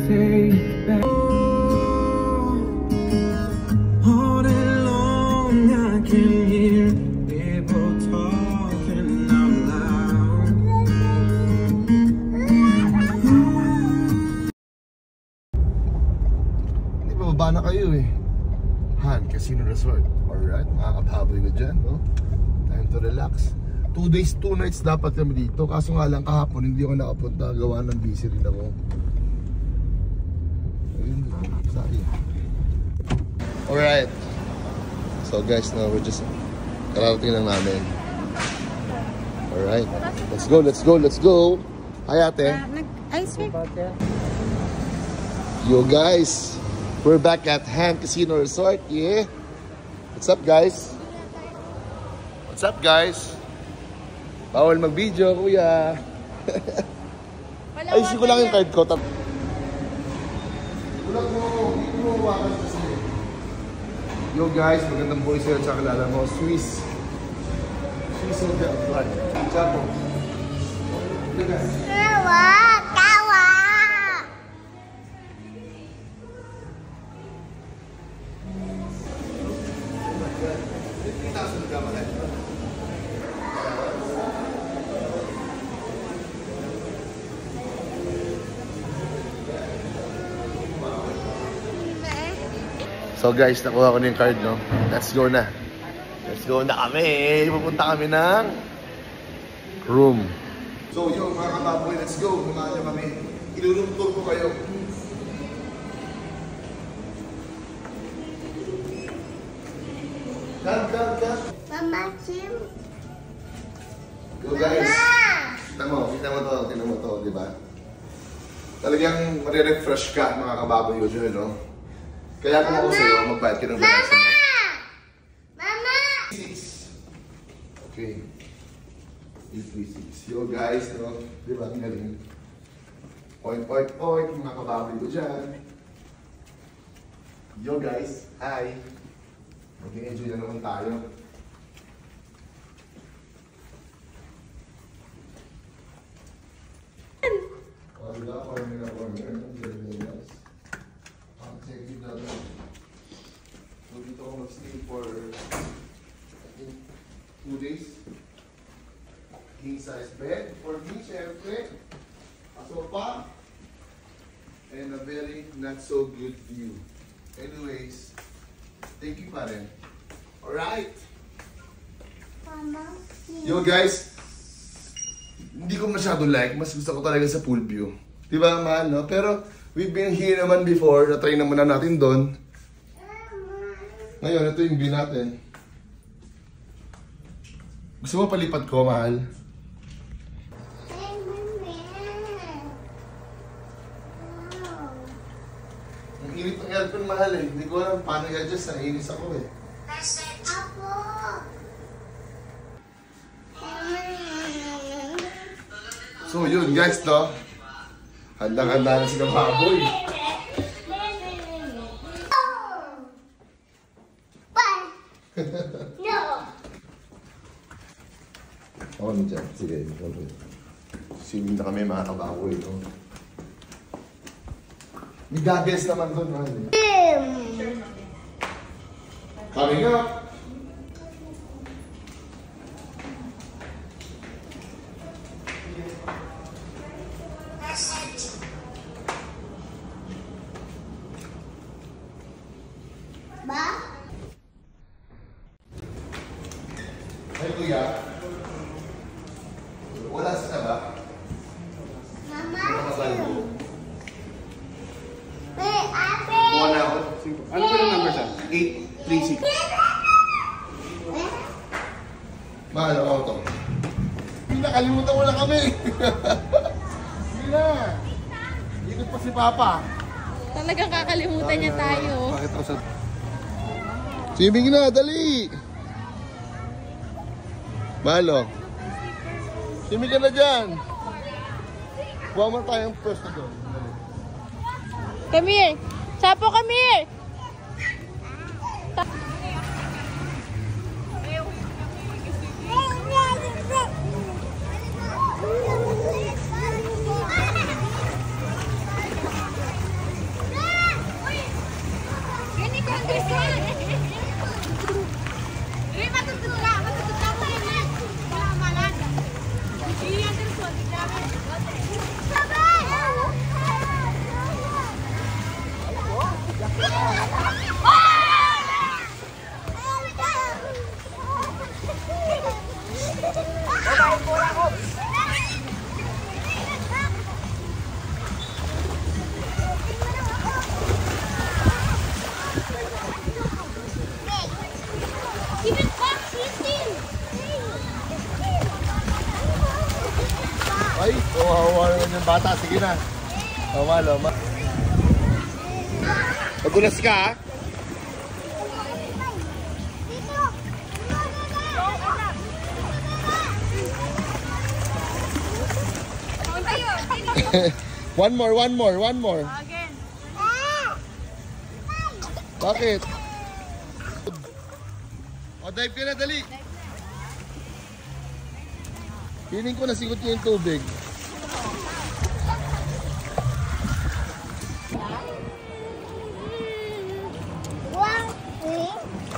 say that all day long I can hear people talking out loud. Hindi ba baba na kayo eh? Han Casino Resort. Alright, makakababoy ko dyan, no? Time to relax. 2 days, 2 nights dapat kami dito. Kaso nga lang kahapon hindi ako nakapunta. Gawa ng busy rin ako. Ayun, sayang. Alright. So guys, now we're just kararating lang namin. Alright. Let's go, let's go, let's go. Hi ate. Ice cream. Yo guys, we're back at Han Casino Resort. Yeah. What's up guys? What's up guys? Bawal mag-video, kuya. Ayusin ko lang yung card ko. Ulag mo, hindi mo mawakan kasi. Yo guys, magandang buhay sa'yo at sa kilala mo. Swiss Hotel Blood. Chapo. Yo guys. Tawa! Tawa! So guys, nakuha ko na yung card, no? Let's go na. Let's go na kami. Pupunta kami ng room. So yun, mga kababoy, let's go. Pumunta kami. Ilulong tour ko kayo. Cut. Mama, Jim. Go guys. Kita mo to, di ba? Talagang marirefresh ka, mga kababoy ko dyan, no? Kaya kung ako sa'yo, magbayad ka ng balance mo. Mama! 6. Okay. 836. Yo guys, no? Di ba? Tingnan. Point, mga kababoy ko dyan. Yo guys, hi. Mag-enjoy na naman tayo. So dito ako mag-stay for I think 2 days. King size bed for me, syempre. A sofa. And a very not so good view. Anyways, thank you pa rin. Alright. Mama, Yo guys, hindi ko masyado like. Mas gusto ko talaga sa pool view. Diba mahal, no? Pero we've been here naman before. Na-try naman na natin doon. Ngayon, ito yung view natin. Gusto mo palipat ko, mahal? Ang init ng aircon, mahal eh. Hindi ko alam paano i-adjust. Naiinis ako eh. Apo! So yun guys, no? Handang-handa na sila baboy. No! Ako na dyan. Sige. Swimming na kami mga kababoy, no? May goggles naman doon, mahal eh. Coming up! Ba? Ay, kuya. Wala sa ba? Mama, Makasalbo. wait, Ate! Kuha na ako. Ano po yung number siya? 836. Mahal ako to. Hindi na, kalimutan mo na kami. Hindi na. Ikot pa si Papa. Talagang kakalimutan niya tayo. Bakit ako sa... Swimming na, dali! Malo. Swimming ka na dyan. Kuha mo tayong pwesto doon. Come here. Sapo, come here. bata. Sige na. Loma, loma. Magulas ka, ha? One more. Again. Bakit? O, dive ka na, dali. Piling ko nasigot ko yung tubig.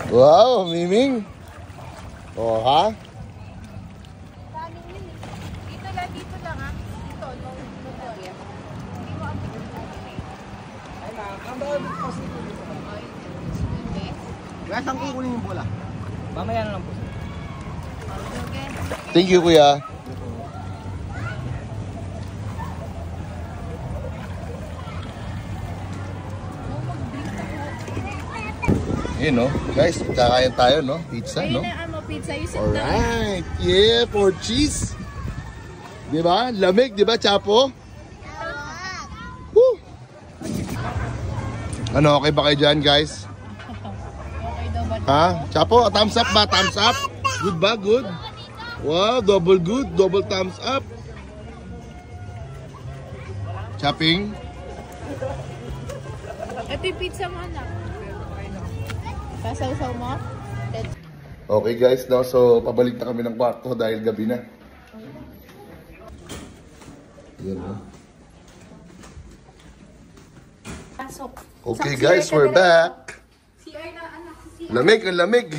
Wow, Miming. O, ha? Dito lang ha. Dito, no area. Kaya saan kukunin yung bola? Mamaya na lang po. Thank you, kuya. Yun, no? Guys, kakain tayo, no? Pizza, no? Ayun ang pizza. You sit down. Alright. Yeah, for cheese. Diba? Lamig, diba, Chapo? Woo! Ano, okay ba kayo dyan, guys? Okay daw ba? Ha? Chapo, thumbs up ba? Thumbs up? Good ba? Good? Wow, double good. Double thumbs up. Chopping. Ito yung pizza mo, anak. Pasaw-saw mo? Okay guys, no? So pabalik na kami ng kwarto dahil gabi na. Yan, no? Pasok. Okay guys, we're back. Lamig, ang lamig.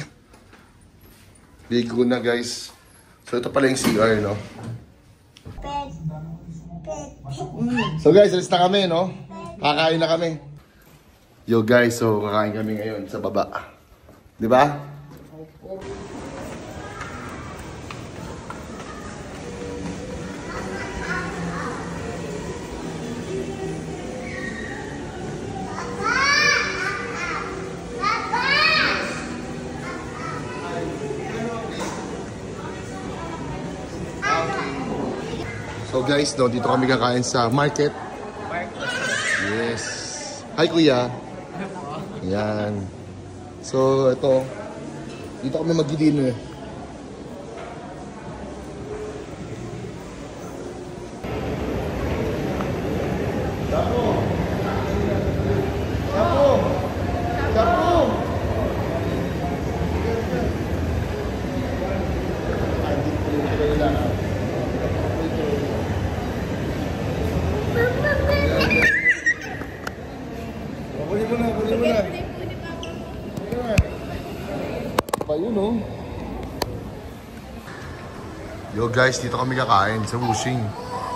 Bigo na guys. So ito pala yung CR, no? So guys, alis na kami, no? Kakain na kami. Yo guys, so kakain kami ngayon sa baba. Di ba? So guys, no, dito kami kakain sa market. Yes. Hi kuya. Yan. So ito, dito kami mag-dinner. Chapo! Chapo! Chapo! Kunin mo na. Pa yun, oh. Yo guys, dito kami kakain sa Wuxing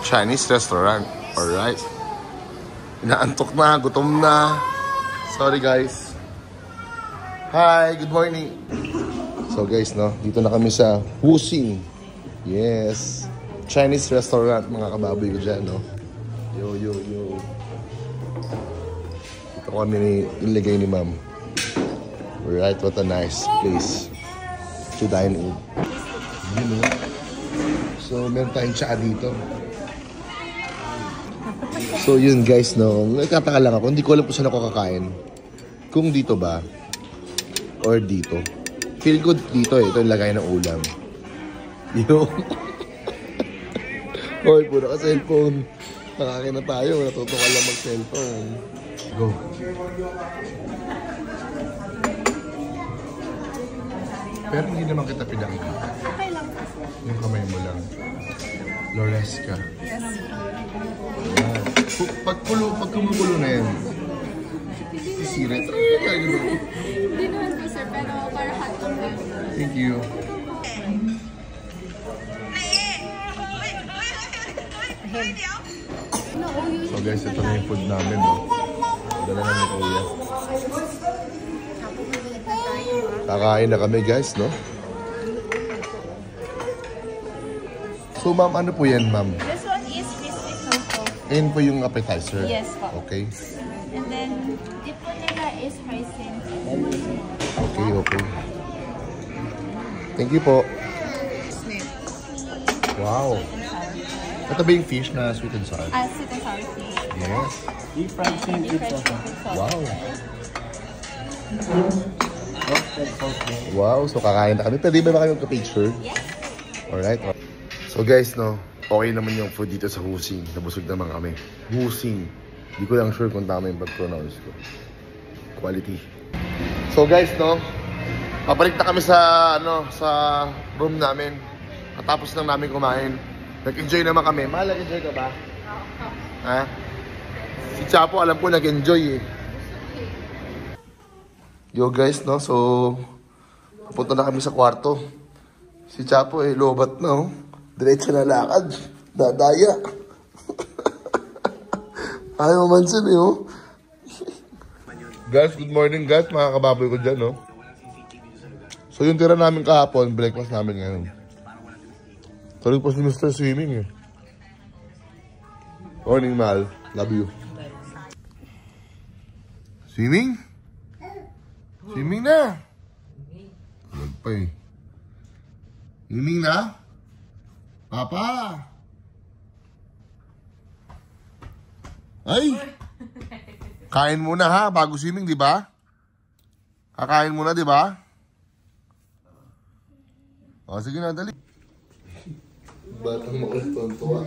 Chinese restaurant. Alright. Inaantok na, gutom na. Sorry guys. Hi, good morning. So guys, no, dito na kami sa Wuxing. Yes. Chinese restaurant, mga kababoy ko dyan, no. Yo. Ito kami nilagay ni ma'am. Right, what a nice place to dine in. You know? So, meron tayong tsaka dito. So, yun guys, no. Nagkataka lang ako. Hindi ko alam kung saan ako kakain. Kung dito ba, or dito. Feel good dito eh. Ito yung lagay ng ulam. Yo. Hoy, puro ka cellphone. Nakakain na tayo. Natutukan lang mag-cellphone. Go. Pero hindi naman kita pinakita. Okay lang. Yung kamay mo lang. Loresca. Yes. Yan. Pag kumukulo na yan, sisirit. Hindi naman po sir, pero para hot lang yun. Thank you. So guys, ito na yung food namin, no? Dala na ni Kuya. Kakain na kami, guys, no? So, ma'am, ano po yan, ma'am? This one is crispy tofu. Ayan po yung appetizer? Yes po. Okay. And then, dip po nila is hoisin. Okay. Thank you po. Wow. Ito ba yung fish na sweet and sour? Sweet and sour fish. Yes. Deep fried shrimp Deep with fried sauce. shrimp with sauce. Wow. Roasted sauce din. Wow, so kakain na kami. Pwede ba kayo magka-picture? Yes. Alright. So guys, no, okay naman yung food dito sa Husing. Nabusog naman kami. Husing. Hindi ko lang sure kung tama yung pag-pronounce ko. Quality. So guys, no, pabalik na kami sa, sa room namin. Katapos lang namin kumain. Nag-enjoy naman kami. Mahal, nag-enjoy ka ba? Ha? Si Chapo, alam ko, nag-enjoy eh. Yo guys, no, so pupunta na kami sa kwarto. Si Chapo lobat na, oh. Diretso na lakad. Dadaya. Ayaw man siya, oh. Guys, good morning guys. Mga kababoy ko dyan, no. So yung tira namin kahapon, breakfast namin ngayon. Tuloy po si Mr. Swimming, eh. Morning, mahal. Love you. Swimming? Swimming na. Huwag pa eh. Swimming na? Papa! Ay! Kain muna ha, bago swimming, di ba? Kakain muna, di ba? O, sige na, dali. Batang makulit-tuntua.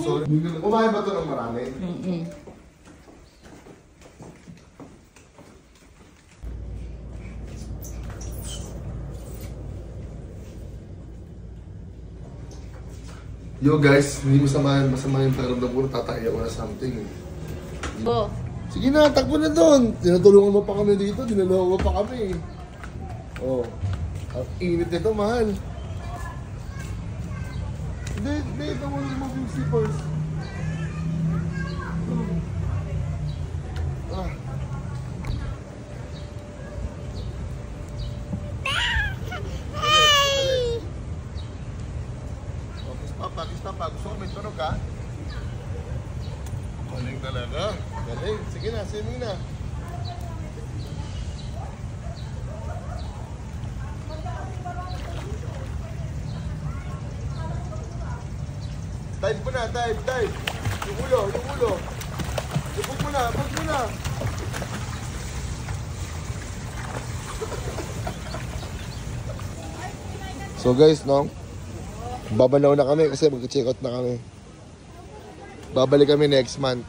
Sorry. Kumain ba ito ng marami? Yo guys, hindi masama yung pakiramdam ko, tataya ko na something. Go. Sige na, takbo na doon. Tinutulungan mo pa kami dito, dinalawa mo pa kami. Oh, ang init nito, mahal. Hindi, ito mo remove yung zippers. Papa, gusto ko may tunog ka? Galing talaga. Galing. Sige na, swimming na. Dive mo na, dive. Yung ulo. Ipog mo na. So guys, no? Babalaw na kami kasi mag-check out na kami. Babalik kami next month.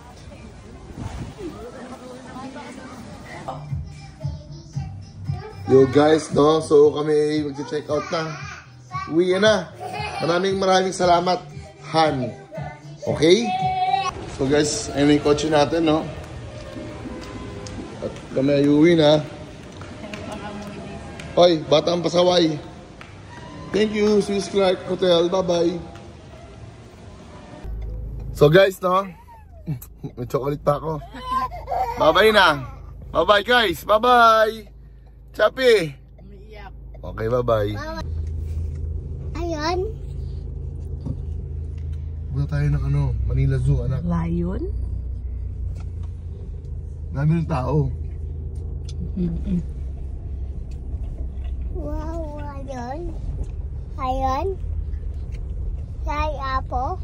Yo guys, no? So kami mag-check out na. Uwi na. Maraming salamat, Han. Okay? So guys, ayun yung kotse natin, no? At kami ay uwi na. Hoy, Batang Pasaway. Thank you, Swiss Clark Hotel. Bye-bye. So guys, no? May chocolate pa ako. Bye-bye na. Bye-bye guys. Bye-bye. Chappy. Okay, bye-bye. Ayun. Punta tayo ng Manila Zoo, anak. Lion? Dami ng tao. Wow, ayun. Say apple.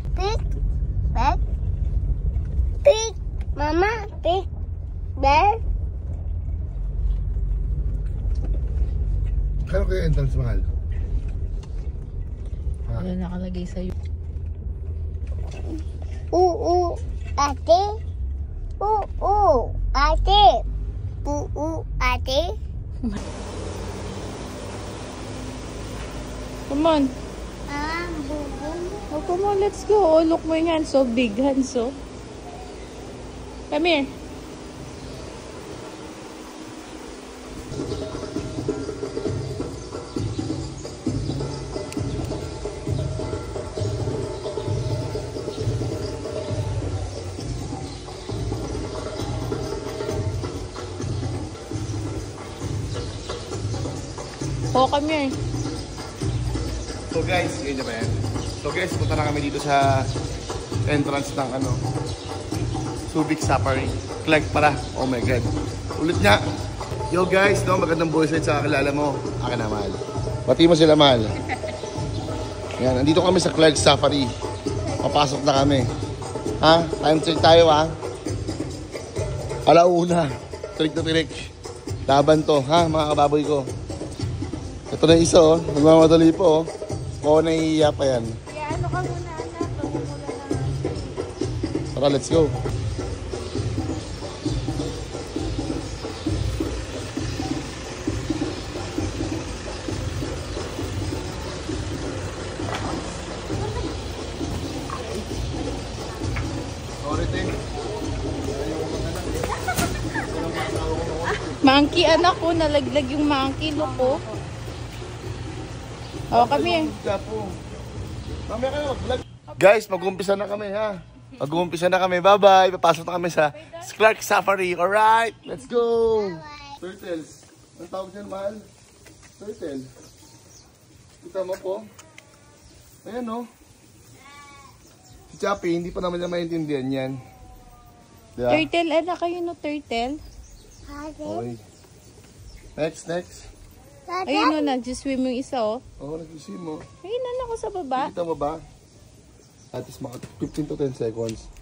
Pig. Mama, pig. Bear. Kano kayo entrance, mahal? Ano nakalagay sa'yo? Ate. Ate. Ate. Come on. Bubong. Oh, come on, let's go. Oh, look mo yung hands. So big hands, oh. Come here. Oh, come here. So guys, yun ba yan? So guys, punta na kami dito sa entrance ng Subic Safari. Clark para. Oh my God. Ulit nga. Yo guys, no, magandang buhay sa kakilala mo. Akin na, mahal. Pati mo sila, mahal. Yan, nandito kami sa Clark Safari. Papasok na kami. Ha? Time check tayo ha. Alauna. Tirik na tirik. Laban to, ha, mga kababoy ko. Ito na isa, oh. Nagmamadali po, oh. Oo, naiiya pa yan. Kaya ano ka muna, anak? Pagmumula na. Tara, let's go. Monkey, anak ko. Nalaglag yung monkey, loko. Oo, kami. Guys, mag-umpisa na kami, ha? Mag-umpisa na kami. Bye-bye. Papasok na kami sa Clark Safari. Alright, let's go. Turtles. Ang tawag dyan, mahal? Turtle. Kita mo po. Ayan, no? Si Chappy, hindi pa naman niya maintindihan yan. Diba? Turtle, anak kayo no, turtle? Okay. Next. Ayun no, nag-swim yung isa, oh. Oo, nag-see mo. Ayun, anak ko sa baba. Kita mo ba? At least mga 15 to 10 seconds.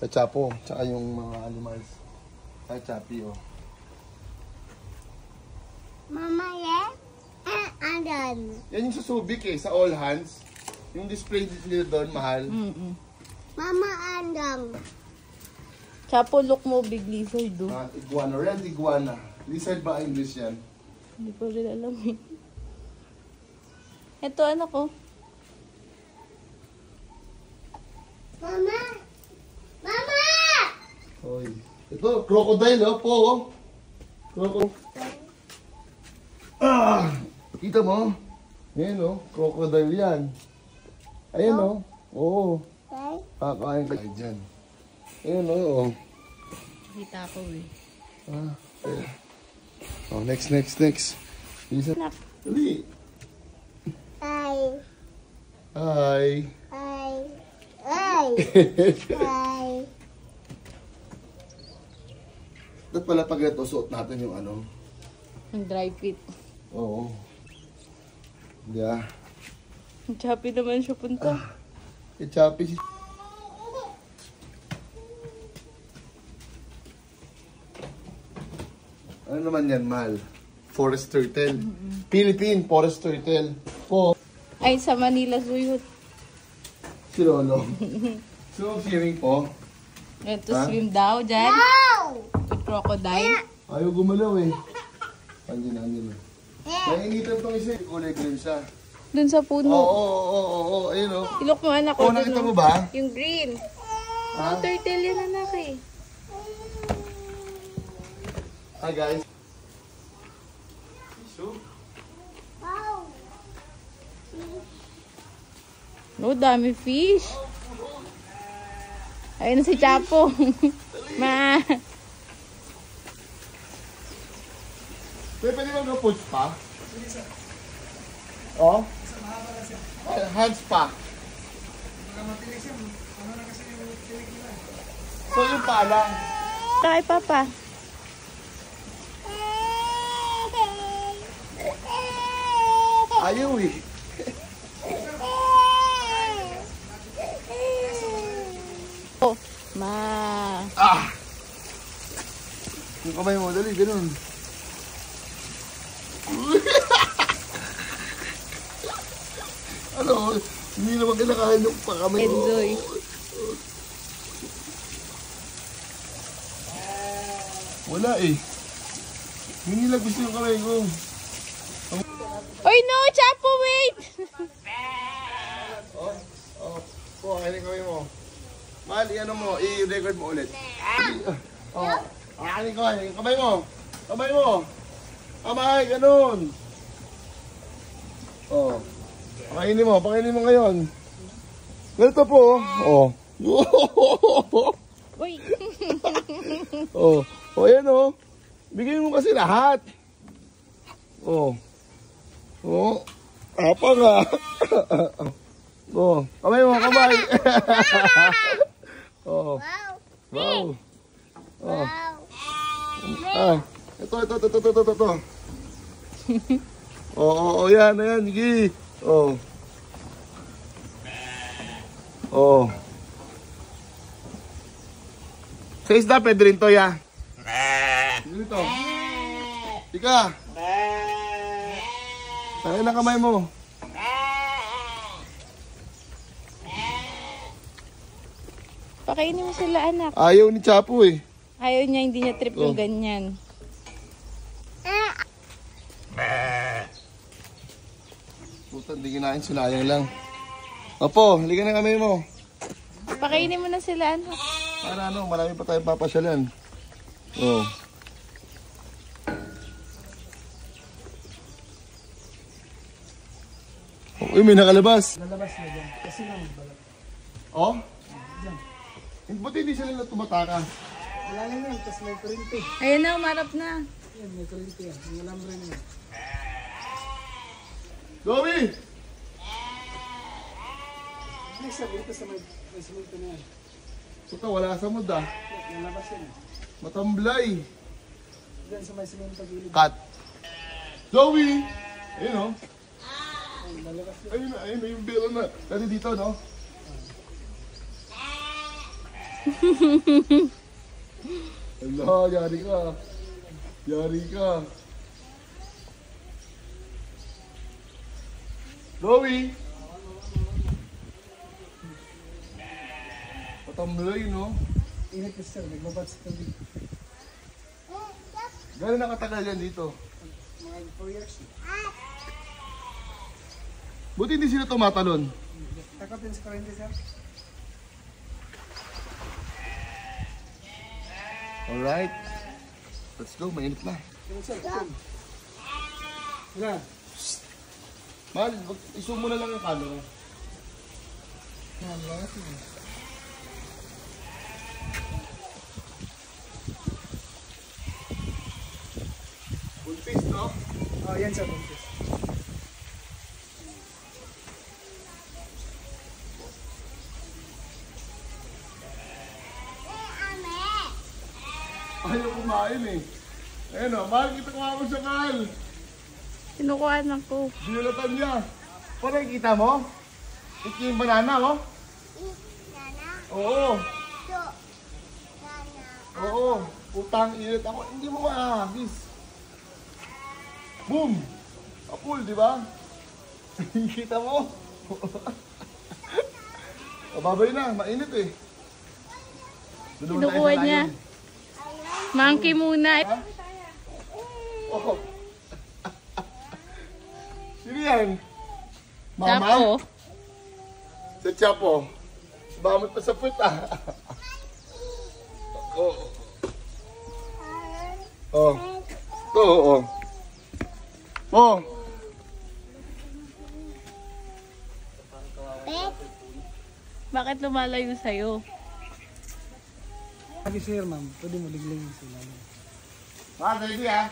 Sa Chapo, tsaka yung mga animals. Sa Chappy, oh. Mama, yeah? Andon. Yan yung sa Subic eh, sa All Hands. Yung display nila doon, mahal. Mama, andong. Chapo, look mo, big lizard, do. Iguana, red iguana. Lizard ba English yan? Hindi ko rin alam eh. Ito, anak ko. Mama! Mama! Hoy. Ito, crocodile, oh, po, oh. Crocodile. Ah! Kita mo? Ayan, oh. Crocodile yan. Ayan, oh. Oo. Okay. Kakain ka dyan. Ayan, oh. Kita ko eh. Ah, ayan. Oh, next. Isa. Anak. Dali. Hi. Hi. Hi. Hi. Hi. Dapat pala pag ito, suot natin yung ano. Ang dry fit. Oo. Yeah. Ang choppy naman siya punta. Chappy. Ano naman yan, Mal? Forest turtle. Philippine forest turtle. Po. Ay, sa Manila Zoo yun. Si Lolo. So, swimming po. Ito, Ha? swim daw dyan. Ow! With crocodile. Ayaw gumalaw eh. Andiyan. Nainitan tong isa. Kulay green siya. Dun sa puno. Oo. Ayun oh. Ilok mo, anak ko. Oo, nakita dun, mo ba? Yung green. Ha? Turtle yan, anak eh. Hi guys. So, Wow! No, dami fish. Ayun na si Chapo. Ma. pwede ba mag-push pa? Oh? Hands pa. So yung pa lang. Kay Papa. Ayaw eh. Oh, ma. Yung kamay mo, dali, ganun. Ano, hindi naman kinakain yung pa kamay mo. Enjoy. Wala eh. Hindi nila gusto yung kamay ko. Oy, no, Chapo, wait. Oh, kainin kamay mo. Mahal, i-ano mo, i-record mo ulit. Kainin ko, yung kamay mo. Kamay mo. Kamay, ganun. Oh. Pakainin mo ngayon. Ganito po, oh. Uy. Oh, ayan oh. Bigay mo kasi lahat. Oh. Oh. Apa nga. Oh, kamay mo, kamay. Oh. Wow! Wow. Oh. Wow! Ito. Oh, yan, sige. Oh. Oo. Sa isda, pwede rin to, ya. Dito. Ika. Tayo na kamay mo. Pakainin mo sila, anak. Ayaw ni Chapo eh. Ayaw niya, hindi niya trip yung Oh. ganyan. Puta, hindi kinain, sinayang lang. Opo, halika na kamay mo. Pakainin mo na sila, anak. Para ano, marami pa tayong papasyalan. Oo. Uy, may nakalabas. Lalabas na dyan. Kasi lang balat. Oh? Buti hindi sila na tumataka. Wala lang yan. Tapos may kurente. Ayan na, umarap na. Yan, may kurente yan. Yung alambre na yan. Zoe! Ay, sabi ito sa may simento na yan. Puta, wala sa mood ah. Lalabas yan. Matamblay. Diyan sa may simento gilid. Cut. Zoe! Ayun oh. Lalabas yan. Ayun na, ayun na yung belo na. Dati dito, no? Allah, yari ka. Yari ka. Zoe! Patamlay, no? Init ko sir. Nagbabad sa tabi. Gano'n nakatagal yan dito? Mga 4 years. Buti hindi sila tumatalon. Takot din sa kurente sir. Alright. Let's go, mainit na. Yung sir. Wala. Mahal, iso mo na lang yung camera. Yan, lakas na. Buntis, no? Oh, yan sir. Buntis. Ayaw kumain eh. Ayun o, mahal kita kumain siya, mahal. Kinukuha na ko. Binulatan niya. Parang kita mo? Ito yung banana, oh. Oo. Oo. Putang init ako. Hindi mo maahagis. Boom! Apple, di ba? Kita mo? Babay na, mainit eh. Doon naman tayo Kinukuha sa niya. layon. Monkey muna. Oh. Sino yan? Mama? Chapo. Sa Chapo. Bamot pa sa puwet ah. Oh. Oh. Oo, oo. Oh. Bakit lumalayo sa'yo? Lagi sir ma'am. Pwede mo ligling sila. Ready ah.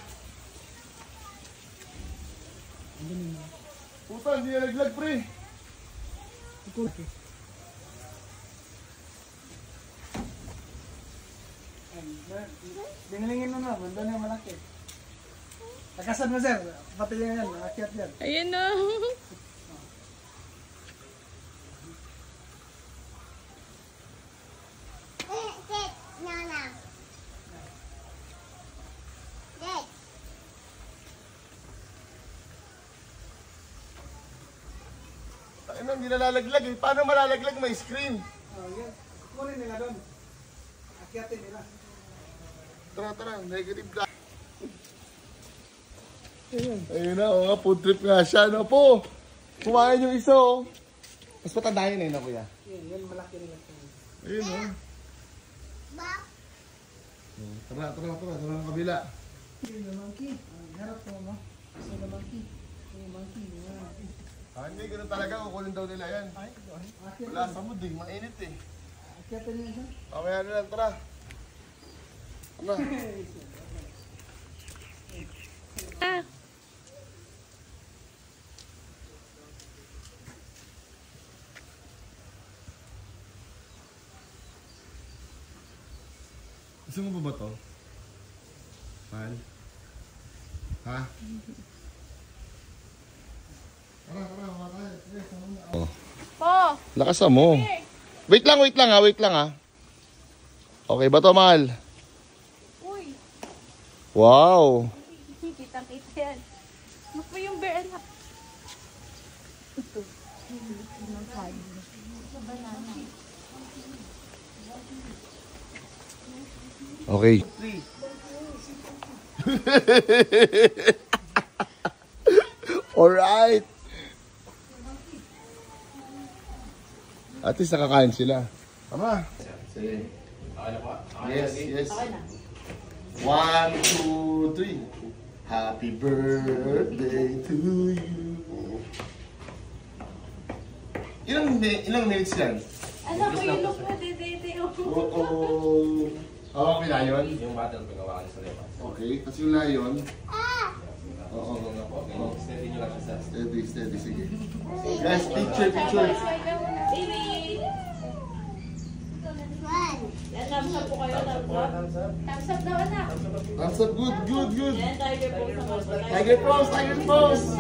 Puta, hindi na naglag pre. Dinilingin mo na. Banda na yung malaki. Takasan mo sir. Pati yan. Nakakyat yan. Ayun na. Ano, hindi na lalaglag eh. Paano malalaglag may screen? Oh, yan. Kunin nila doon. Akyatin nila. Tara, tara. Negative light. Ayun. Ayun na, oh, food trip nga siya. No po, kumain yung isa oh. Mas matanda yun eh na kuya. Yan malaki nila. Ayun oh. Tara, tara, tara. Tara ng kabila. Yung monkey. Harap ko mo. Kasi yung monkey. Yung monkey. Ah, hindi, ganun talaga. Kukulin daw nila yan. Ay, Wala sa mood eh. Mainit eh. akyatin niya siya. Mamaya na lang, tara. Ano? Ah. Gusto mo ba to? Mahal? Ha? Tara, tara, tara. Po. Lakas mo. Wait lang ha. Okay ba to, mahal? Uy, Wow. kitang-kita yan. Mas pa yung bear anak. Ito. Sa banana. Okay. Alright. At least nakakain sila. Tama. Sige. Yes, yes. 1, 2, 3. Happy birthday to you. Ilang minutes yan? Anak ko, yung look mo, dede. Oo. Hawak mo yung layon? Yung battle pagawa sa labas. Okay. Tapos yung layon? Oo. Steady nyo lang siya sa Steady, steady. Sige. Guys, picture. Baby! Thumbs up po kayo, thumbs up. Thumbs up daw, anak. Thumbs up. Good. Ayan, tiger pose naman. Tiger pose.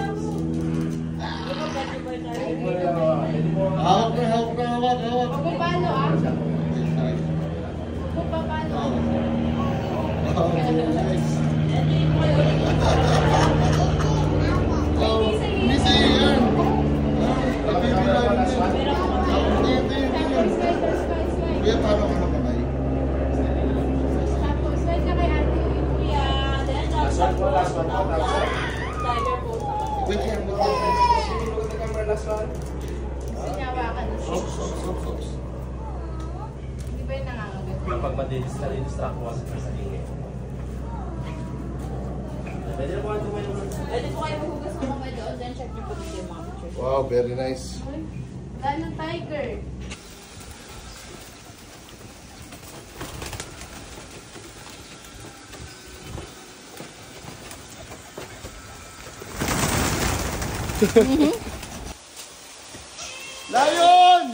Hawak na. Kung paano, Kung paano, Nice. Hindi sa'yo yan. Kuya, paano ka nakakay? Tapos, slide ka kay ate. Kuya, then thumbs up po. Tiger pose naman. Wait yan. Sinyawakan na siya. Sops. Di ba yung nangangagat? Kapag madidistract mo kasi sa sarili. Pwede na po kayo tumayo naman. Pwede po kayo mahugas ng kamay doon. Then check niyo po dito yung mga pictures. Wow, very nice. Dahil ng tiger. Lion!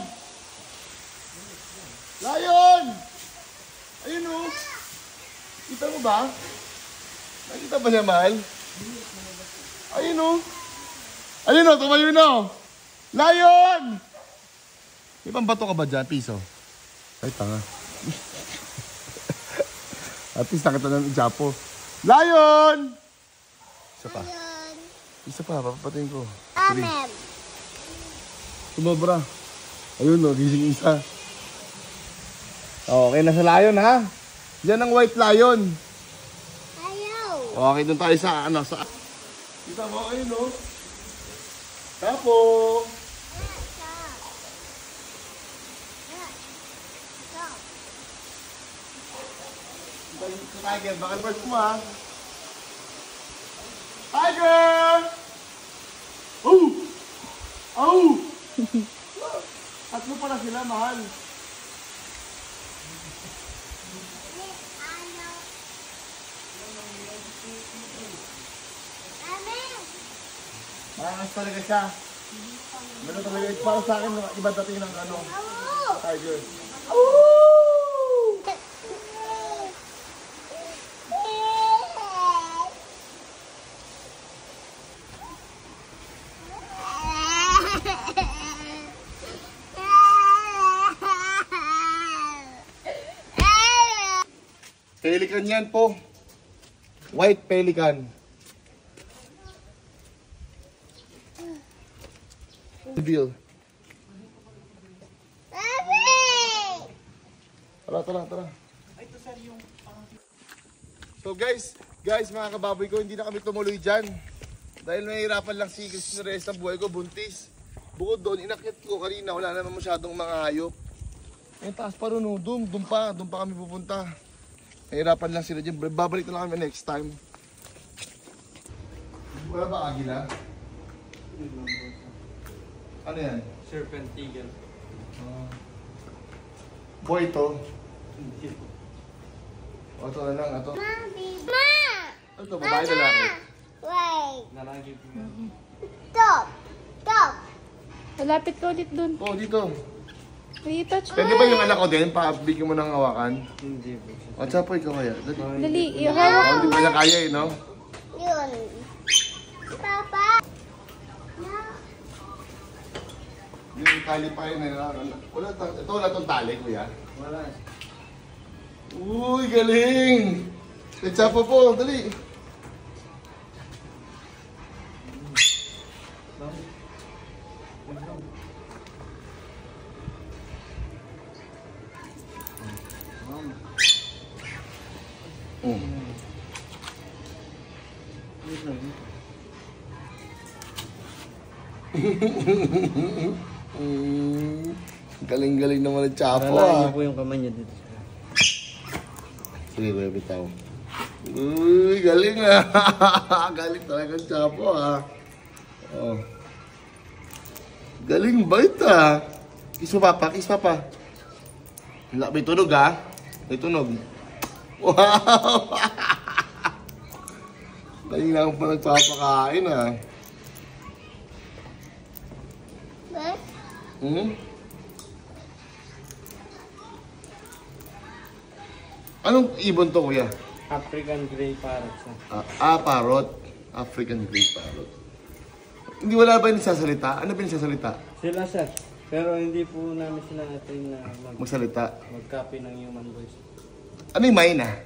Ayun o. Kita mo ba? Nakita ba niya, mahal? Ayun o. Tumayo na o. Lion! May pambato ka ba dyan? Piso? Ay, tanga. At least nakita na ng Japo. Lion! Isa pa, papatayin ko. Amen. Tumabra. Ayun o, gising isa. Okay na sa lion, ha? Yan ang white lion. Ayaw. Okay, doon tayo sa Kita mo, ayun o. Tapo. Tiger, bakal first mo, ha? Tiger! Oh! Oh! Tatlo pala sila, mahal. Marangas talaga siya. Meron talaga. Para sa akin, iba dating ng tiger. Pelican yan po. White pelican. Reveal. Tara. So guys, mga kababoy ko, hindi na kami tumuloy dyan. Dahil nahihirapan lang si Christine Reyes ng buhay ko, buntis. Bukod doon, inakyat ko kanina, wala naman masyadong mga hayop. Yung taas pa rin, doon pa kami pupunta. Nahihirapan lang sila dyan, babalik na lang kami next time. Wala ba agila? Ano yan? Serpent eagle. Boy to. O ito na lang, ito. Ma! Ano to, babae na lang. Wait. Nalagip mo. Stop. Malapit ka ulit dun. Oh, dito. May touch mo. Pwede ba yung anak ko din? Bigyan mo ng hawakan? Hindi po. O, tsaka po ikaw kaya. Dali. Dali, ihawak. Hindi pa niya kaya eh, no? Yun. Papa. No. Yung tali pa yun. Wala tong tali, kuya. Wala. Uy, galing! Let's po, dali. Galing-galing naman ang Chapo, Paralain niyo po yung kamay niya dito. Sige, kuya, bitaw. Uy, galing ah. Galing talaga ang Chapo ah. Oh. Galing bait ah. Kiss mo papa, kiss papa. May tunog ah. May tunog. Wow! Galing na akong pa nagpapakain ah. What? Anong ibon to, kuya? African Grey Parrot siya. Parrot. African Grey Parrot. Hindi wala ba yung nagsasalita? Ano ba yung nagsasalita? Sila sir. Pero hindi po namin sila natin na Magsalita. mag-copy ng human voice. Ano yung mine ah?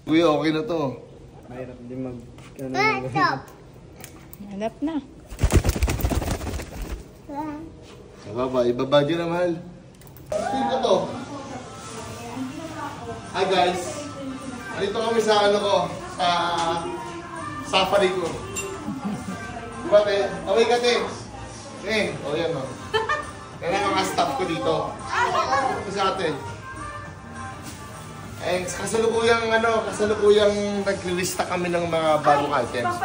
Kuya, okay na to. Mahirap din mag... Stop. Hanap na. Ibaba dyan na, mahal. Sino ko to? Hi guys. Andito kami sa ano ko, sa safari ko. Diba, te? Away ka, te. Yan o. Yan ang mga staff ko dito. Ito sa atin. Kasalukuyang naglilista kami ng mga bagong items.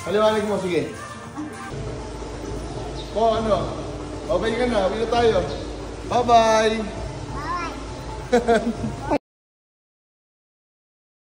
Paliwanag mo, sige. Babay ka na. Uwi na tayo. Bye-bye. Bye.